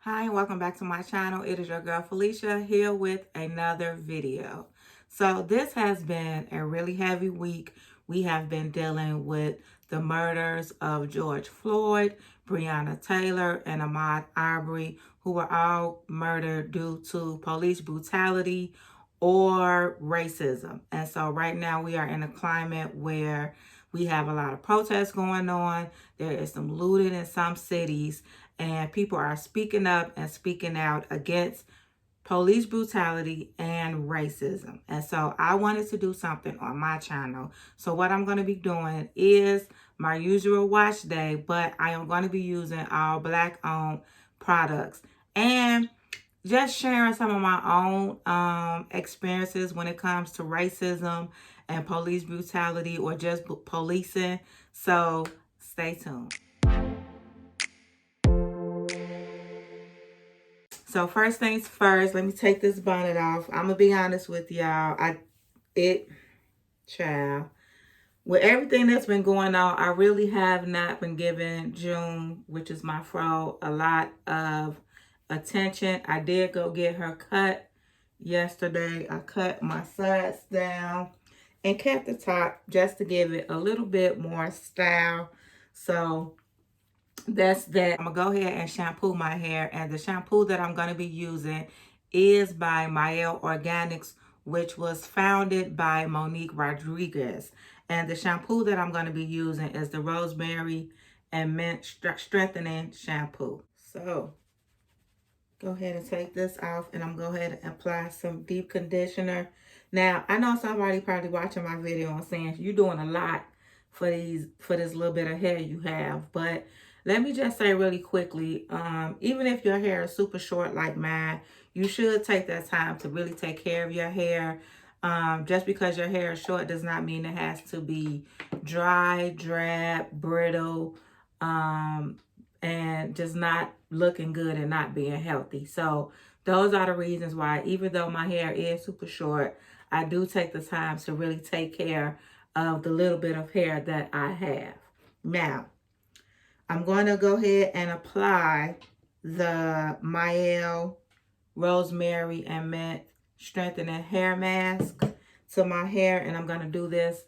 Hi, and welcome back to my channel. It is your girl Felicia here with another video. So this has been a really heavy week. We have been dealing with the murders of George Floyd, Breonna Taylor, and Ahmaud Arbery, who were all murdered due to police brutality or racism. And so right now we are in a climate where we have a lot of protests going on. There is some looting in some cities, and people are speaking up and speaking out against police brutality and racism. And so I wanted to do something on my channel. So what I'm going to be doing is my usual wash day, but I am going to be using all Black owned products and just sharing some of my own experiences when it comes to racism and police brutality or just policing. So stay tuned. So first things first, let me take this bonnet off. I'm gonna be honest with y'all. Child, with everything that's been going on, I really have not been giving June, which is my fro, a lot of attention. I did go get her cut yesterday. I cut my sides down and kept the top just to give it a little bit more style. So that's that. I'm gonna go ahead and shampoo my hair, and the shampoo that I'm gonna be using is by Mael Organics, which was founded by Monique Rodriguez. And the shampoo that I'm gonna be using is the Rosemary and Mint Strengthening Shampoo. So go ahead and take this off, and I'm going to go ahead and apply some deep conditioner. Now, I know somebody probably watching my video and saying you're doing a lot for this little bit of hair you have, but let me just say really quickly, even if your hair is super short like mine, you should take that time to really take care of your hair. Just because your hair is short does not mean it has to be dry, drab, brittle, and just not looking good and not being healthy. So those are the reasons why, even though my hair is super short, I do take the time to really take care of the little bit of hair that I have. Now, I'm going to go ahead and apply the Mael Rosemary and Mint Strengthening Hair Mask to my hair, and I'm going to do this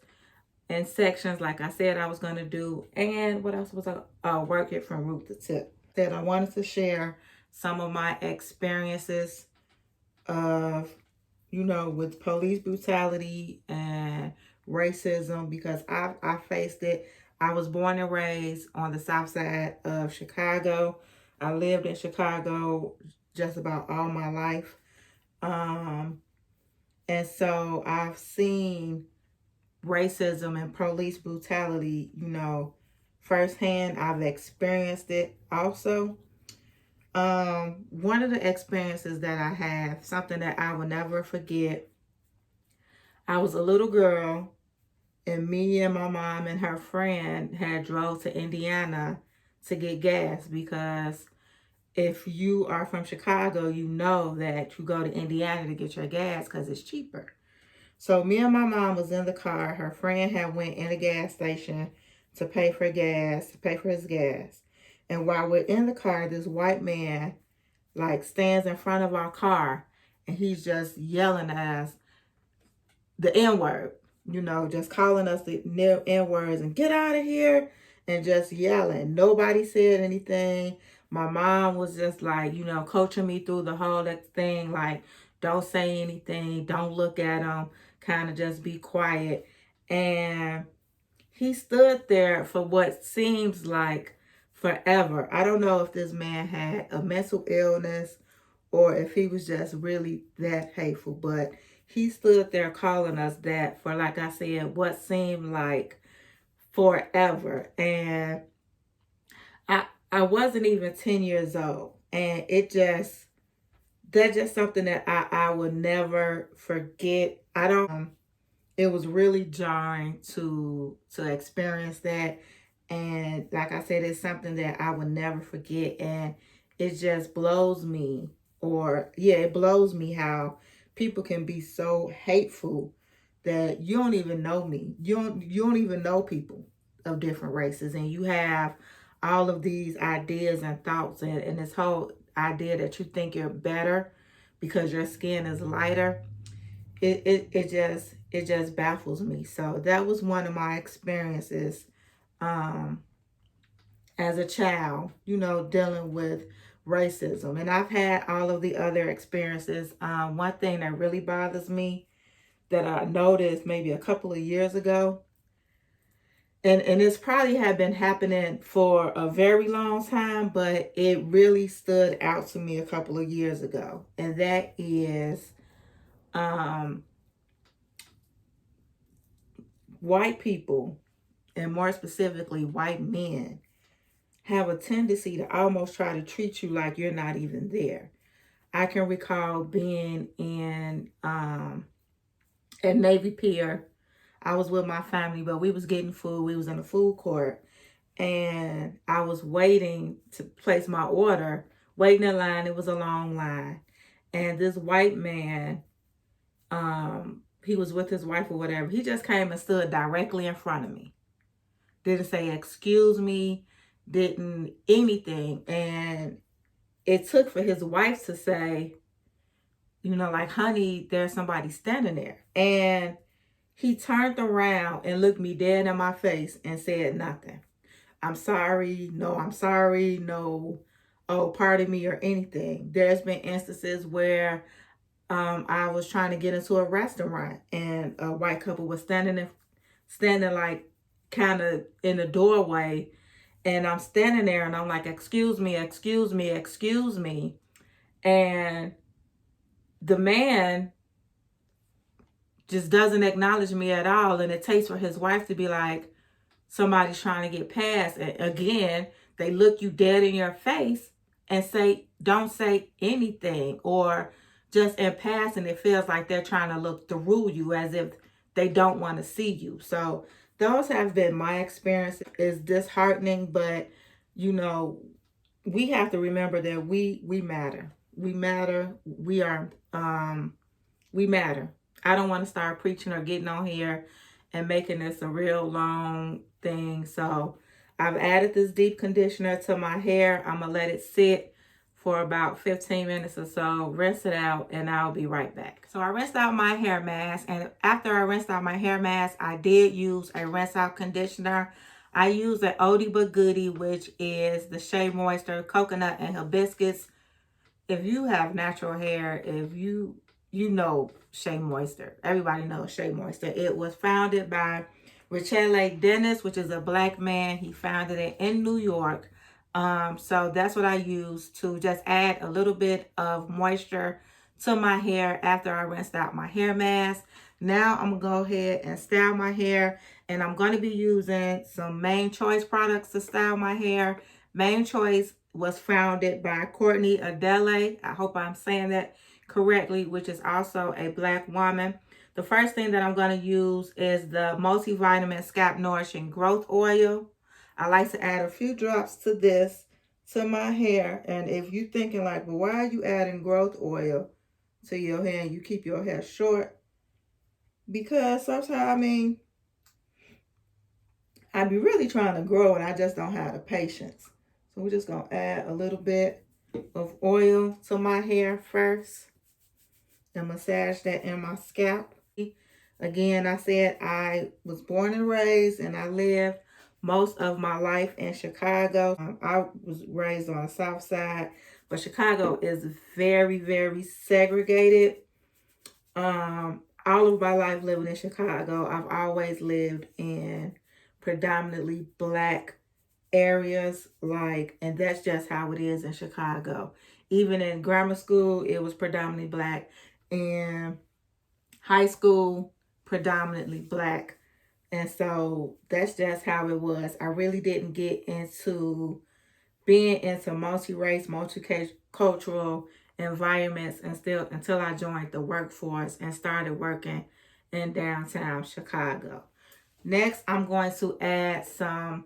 in sections like I said I was going to do. And what else was I work it from root to tip. That I wanted to share some of my experiences of, with police brutality and racism, because I faced it. I was born and raised on the south side of Chicago. I lived in Chicago just about all my life. And so I've seen racism and police brutality, firsthand. I've experienced it also. One of the experiences that I have, something that I will never forget, I was a little girl, and me and my mom and her friend had drove to Indiana to get gas, because if you are from Chicago, you know that you go to Indiana to get your gas because it's cheaper. So me and my mom was in the car. Her friend had went in a gas station to pay for his gas. And while we're in the car, this white man stands in front of our car, and he's just yelling at us the N-word, just calling us the N-words and get out of here, and just yelling. Nobody said anything. My mom was just coaching me through the whole thing, don't say anything, don't look at him, kind of just be quiet. And he stood there for what seems like forever. I don't know if this man had a mental illness or if he was just really that hateful, but he stood there calling us that for, like I said, what seemed like forever. And I wasn't even 10 years old. And that's just something that I will never forget. It was really jarring to experience that. And like I said, it's something that I will never forget. And it just blows me, it blows me how people can be so hateful that you don't even know me. You don't even know people of different races. And you have all of these ideas and thoughts and this whole idea that you think you're better because your skin is lighter, it just baffles me. So that was one of my experiences um as a child, dealing with racism. And I've had all of the other experiences. One thing that really bothers me that I noticed maybe a couple of years ago, and it's probably had been happening for a very long time, but it really stood out to me a couple of years ago. And that is um, white people, and more specifically, white men, have a tendency to almost try to treat you like you're not even there. I can recall being in at Navy Pier. I was with my family, but we was getting food. We was in the food court, and I was waiting to place my order, waiting in line. It was a long line, and this white man, he was with his wife or whatever. He just came and stood directly in front of me. Didn't say excuse me, didn't anything, and it took for his wife to say, like, honey, there's somebody standing there. And he turned around and looked me dead in my face and said nothing. I'm sorry. No, I'm sorry. No, oh, pardon me or anything. There's been instances where I was trying to get into a restaurant and a white couple was standing like kind of in the doorway. And I'm standing there and I'm like, excuse me, excuse me, excuse me. And the man just doesn't acknowledge me at all. And it takes for his wife to be like, somebody's trying to get past. And again, they look you dead in your face and say, don't say anything. Or just in passing, it feels like they're trying to look through you as if they don't want to see you. So those have been my experience. It's disheartening, but we have to remember that we matter. We matter. We matter. I don't want to start preaching or getting on here and making this a real long thing. So I've added this deep conditioner to my hair. I'm going to let it sit for about 15 minutes or so, rinse it out, and I'll be right back. So I rinsed out my hair mask, and after I rinsed out my hair mask, I did use a rinse out conditioner. I used an oldie but goodie, which is the Shea Moisture Coconut and Hibiscus. If you have natural hair, if you know Shea Moisture. Everybody knows Shea Moisture. It was founded by Richelle Dennis, which is a black man. He founded it in New York. So that's what I use to just add a little bit of moisture to my hair after I rinsed out my hair mask. Now I'm going to go ahead and style my hair. And I'm going to be using some Main Choice products to style my hair. Main Choice was founded by Courtney Adele. I hope I'm saying that correctly, which is also a black woman. The first thing that I'm going to use is the multivitamin scalp nourishing growth oil. I like to add a few drops to this to my hair. And if you're thinking like, well, why are you adding growth oil to your hair and you keep your hair short? Because sometimes, I be really trying to grow and I just don't have the patience. So we're just going to add a little bit of oil to my hair first and massage that in my scalp. Again, I said I was born and raised and I lived most of my life in Chicago. I was raised on the south side, but Chicago is very, very segregated. All of my life living in Chicago, I've always lived in predominantly black areas, and that's just how it is in Chicago. Even in grammar school, it was predominantly black. In high school, predominantly black. And so that's just how it was. I really didn't get into being into multi-race, multicultural environments until I joined the workforce and started working in downtown Chicago. Next, I'm going to add some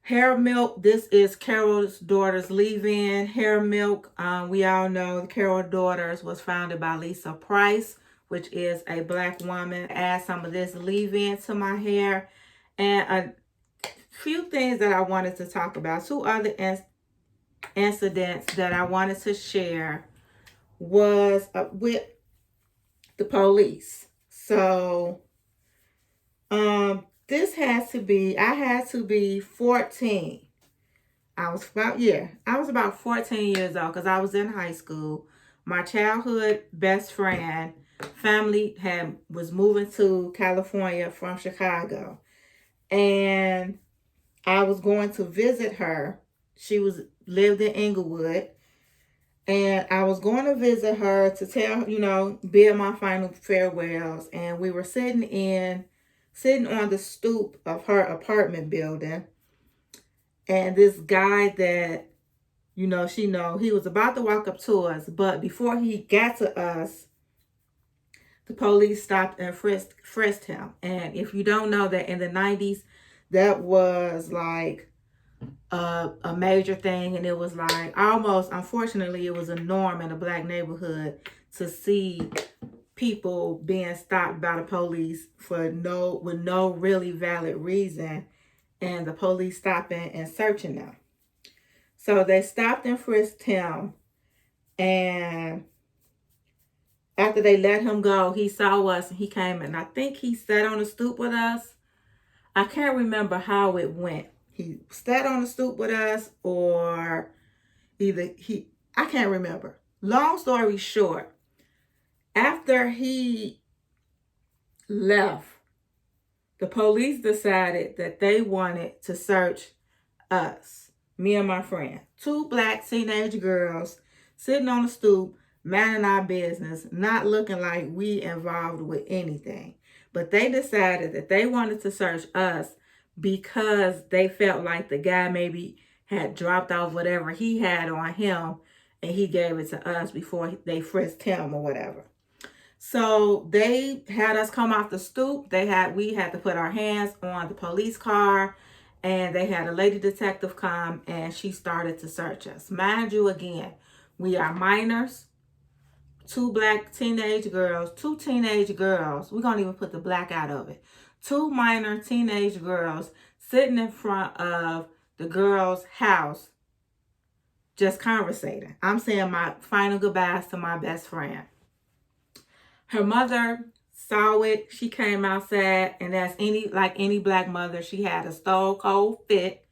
hair milk. This is Carol's Daughters leave-in hair milk. We all know the Carol Daughters was founded by Lisa Price, which is a black woman. Add some of this leave-in to my hair. And a few things that I wanted to talk about. Two other incidents that I wanted to share was with the police. So, this has to be, I had to be 14. I was about 14 years old because I was in high school. My childhood best friend family was moving to California from Chicago. And I was going to visit her. She lived in Inglewood. And I was going to visit her to tell, bid my final farewells. And we were sitting on the stoop of her apartment building. And this guy that, he was about to walk up to us. But before he got to us, the police stopped and frisked him. And if you don't know that in the 90s, that was like a major thing. And it was like almost, unfortunately, it was a norm in a black neighborhood to see people being stopped by the police with no really valid reason, and the police stopping and searching them. So they stopped and frisked him, and after they let him go, he saw us and he came, and I think he sat on the stoop with us. I can't remember how it went. He sat on the stoop with us, or I can't remember. Long story short, after he left, the police decided that they wanted to search us, me and my friend. 2 black teenage girls sitting on the stoop, minding our business, not looking like we involved with anything. But they decided that they wanted to search us because they felt like the guy maybe had dropped off whatever he had on him and he gave it to us before they frisked him or whatever. So they had us come off the stoop. We had to put our hands on the police car, and they had a lady detective come and she started to search us. Mind you, again, we are minors. 2 black teenage girls, 2 teenage girls. We're going to even put the black out of it. 2 minor teenage girls sitting in front of the girl's house, just conversating. I'm saying my final goodbyes to my best friend. Her mother saw it. She came outside, and as any black mother, she had a stone cold fit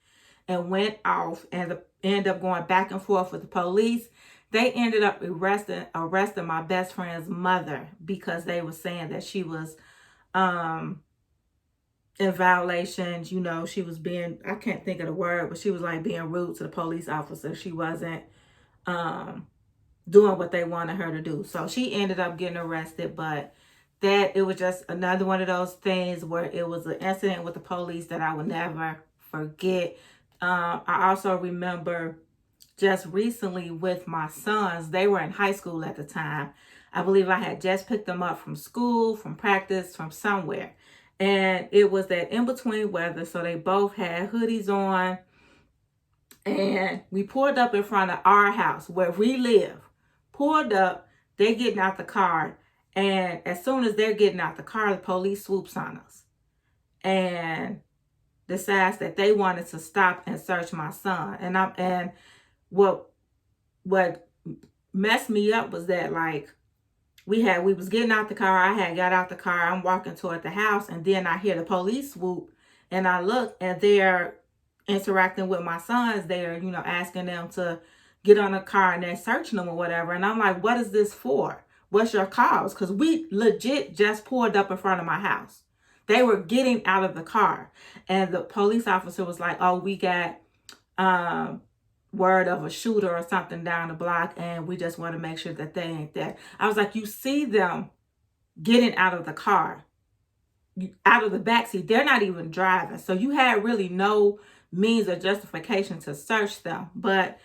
and went off and ended up going back and forth with the police. They ended up arresting my best friend's mother because they were saying that she was in violations. She was being, I can't think of the word, but she was like being rude to the police officer. She wasn't doing what they wanted her to do. So she ended up getting arrested, but it was just another one of those things where it was an incident with the police that I would never forget. I also remember just recently with my sons, they were in high school at the time. I believe I had just picked them up from school, from practice, from somewhere. And it was that in-between weather, so they both had hoodies on. And we pulled up in front of our house where we live. Pulled up, they getting out the car. And as soon as they're getting out the car, the police swoops on us. And decides that they wanted to stop and search my son. And what messed me up was that, like, we was getting out the car. I had got out the car. I'm walking toward the house, and then I hear the police swoop, and I look, and they're interacting with my sons. They're, asking them to get on the car, and they're searching them or whatever. And I'm like, what is this for? What's your cause? Because we legit just pulled up in front of my house. They were getting out of the car, and the police officer was like, oh, we got word of a shooter or something down the block, and we just want to make sure that they ain't there. I was like, you see them getting out of the car, out of the backseat. They're not even driving. So you had really no means or justification to search them. But,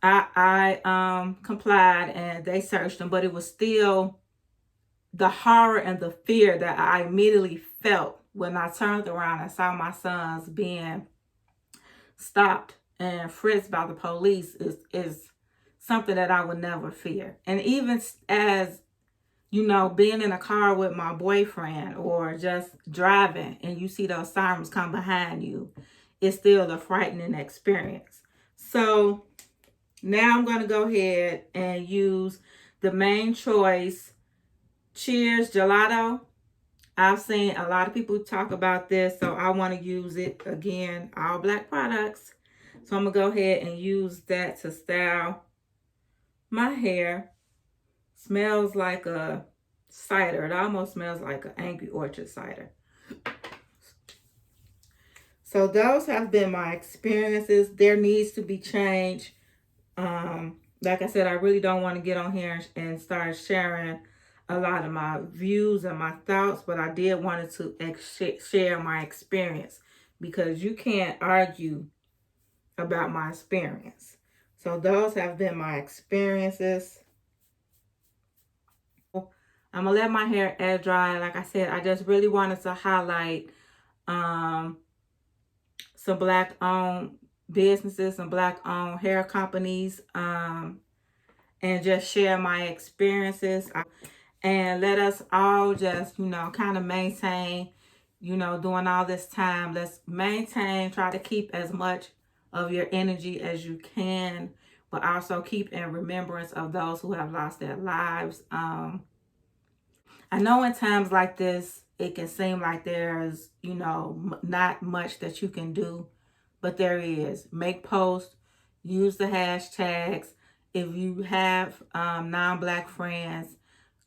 I complied and they searched them, but it was still the horror and the fear that I immediately felt when I turned around and saw my sons being stopped and frisked by the police is something that I would never fear. And even as, being in a car with my boyfriend or just driving and you see those sirens come behind you, it's still a frightening experience. So now I'm going to go ahead and use the Main Choice Cheers Gelato. I've seen a lot of people talk about this, so I want to use it again. All black products. So I'm going to go ahead and use that to style my hair. Smells like a cider. It almost smells like an Angry Orchard cider. So those have been my experiences. There needs to be change. Like I said, I really don't want to get on here and start sharing a lot of my views and my thoughts, but I did want to share my experience, because you can't argue about my experience. So those have been my experiences. I'm gonna let my hair air dry. Like I said, I just really wanted to highlight some black owned businesses, some black owned hair companies, and just share my experiences. And let us all just, kind of maintain, during all this time, let's maintain, try to keep as much of your energy as you can, but also keep in remembrance of those who have lost their lives. I know in times like this, it can seem like there's, not much that you can do, but there is. Make posts, use the hashtags. If you have non-black friends,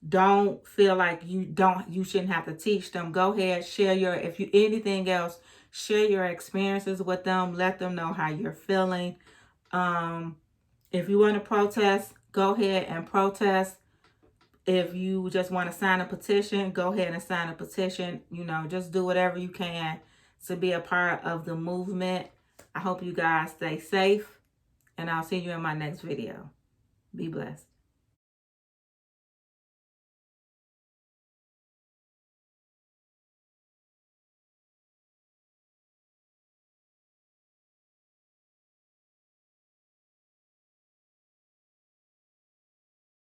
don't feel like you shouldn't have to teach them. Go ahead, share if you anything else, share your experiences with them. Let them know how you're feeling. If you want to protest, go ahead and protest. If you just want to sign a petition, go ahead and sign a petition. Just do whatever you can to be a part of the movement. I hope you guys stay safe, and I'll see you in my next video. Be blessed.